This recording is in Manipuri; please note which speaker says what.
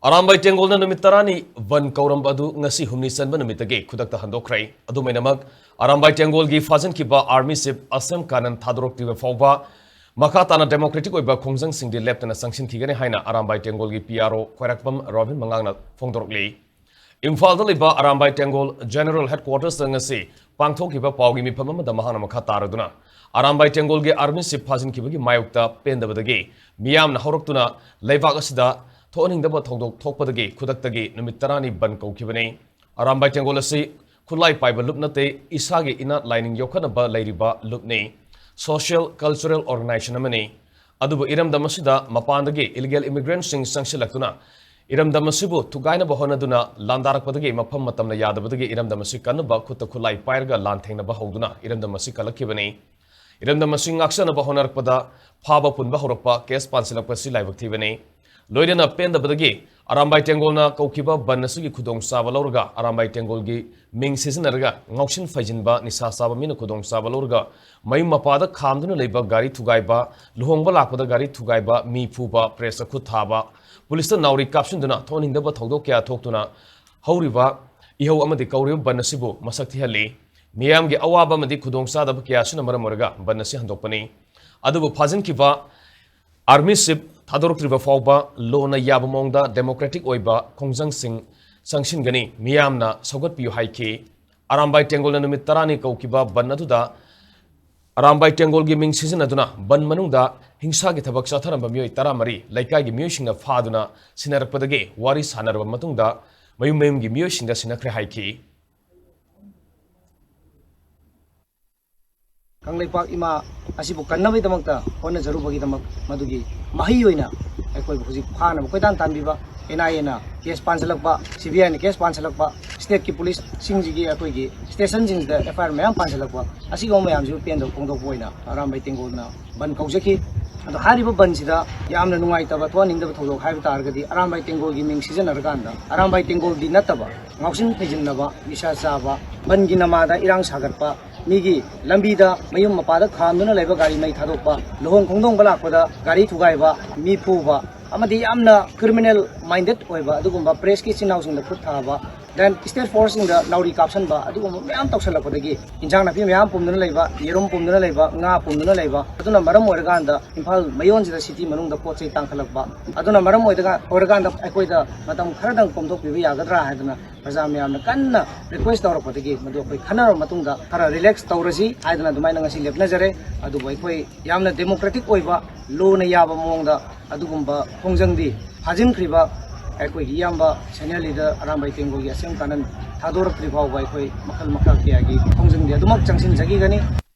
Speaker 1: Arambai Tengolna Numit Tarani, Van Kauram Badu, Nasi Humni Sanba Numitagi, Khudaktagi Handokkhre, Adumainamak, Arambai Tengolgi Fazan Kiba Army Sip, Assam Kanan Tadrok Tiva Fauba, Makatana Democratic Oba Kongzang Sing the left and a sanction Kigani Haina, Arambai Tengolgi PRO, Kwarakpam, Robin Mangana, Fongdorli. Imphal Liba Arambai Tengol, General Headquarters Ngasi, Pangtok Kiba Paugi Mipama, the Mahana Makataraduna. Arambai Tengolgi Army Sip Fazan Kibagi Mayukta, Pendabadagi, Miam Nahoruktuna, Levagasida. Toning the Botog Tokpadagi, Khudaktagi, Numit Tarani Bandh Kibane, Arambai Tengolasi, Kulai Piper Lupnate, Isagi Inat Lining Yokanaba Ladyba Lupne, Social Cultural Organization Amani, Adubu Iram Damasida, Mapandagi, illegal immigrants sing Sanction Latuna, Iram Damasibu, Tugaina Bahonaduna, Landarak Padagi, Mapamatam Yadabagi, Iram Damasikanaba, Kuta Kulai Pirga, Lantana Bahoduna, Iram Damasika Kibane, Iram Damasing Action of Bahonar Pada, Paba Punbahoropa, Kes Pansilapasi Live Activane. Loidana Penda Badagi, Arambai Tengolna, Kokiba, Banasugi Kudong Savalorga, Arambai Tengolgi, Ming Seasonarga, Nokshin Fajinba, Nisa Sabamina Kudong Savalorga, Mayumapada, Kamduna Leba, Gari Tugaiba, Luhongba Lapada Gari Tugaiba, Mi Puba, Presa Kutaba, Police Nauri Caption Duna, Toning the Batodokia Tokuna, Horiva, Iho Amadi Kauri, Banasibu, Masakti Hali, Miamgi Awaba Madi Kudong Sada Kiasina Maramorga, Banasi Handopani, Adubu Pazin Kiva, Army Sip, Tadorok River Fauba, Lona Yabamonda, Democratic Oiba, Kongzang Sing, Sanction Gani, Miamna, Sogot Piu Haiki, Arambai Tengol and Numit Tarani Kokiba, Banatuda, Arambai Tengol giving season Aduna, Ban Manunda, Hingsagi Tabak Sataram Bamui Taramari, Laikagi Musing of Faduna, Sinarapadage, Waris Hanar Matunda, Mayumim Gimusing the Sinakre Haiki.
Speaker 2: Kanglaipak ima asibu kannabi damakta honna jarubagi damak madugi mahi hoina ekoi huji phana koidan tanbiba NIA case pansalakba CBI ni case pansalakba state ki police singji gi ekoi gi station jing da FIR mayam pansalakba asigo mayam ju pen do pongdo boina Arambai Tengolna ban kaujaki ado hariba bansida yamna nungai taba thwaning da thodok haiba targadi Arambai Tengol gi ming season arganda Arambai Tengol di nataba ngausin phejinaba isa chaba ban gi namada irang sagarpa Nigi, Lambida, Mayum Mapada, Kanduna Leva Gari May Tadopa, Lohong Kongdong Balakoda, Gari Tugaiba, Mi Puba, Amadi Amna, criminal minded Oiba, Dugumba, Press Kitchen House in the Putava, then State Force in the Lauri Kapsanba, Adugum, Yam Toxalapodagi, in Jana Pimiam Pumuna Leva, Yerum Pumuna Leva, Nga Pumuna Leva, Aduna Maram Organda, Imphal, Mayons the city, Manung the Port Tankalaba, Aduna Maram Organda, Equida, Madame Karadan Pomto Yagadra, Hadana, Razamiam, Kana, request our Potagi, Madoki, Kana Matunda, Kara relax Taurasi, Idana, the Minanga Silip Nazare, Adubai, Yamna Democratic Oiva, Lona Yaba Monda, Adugumba, Kongzangdi, Hajim Kriba, Ekoi Yamba, Senior Leader, Arambai Tengol, Yasem Kanan, Tador Trivau, Makal Makakiagi, Kongzang, the Dumak Changsin Zagigani.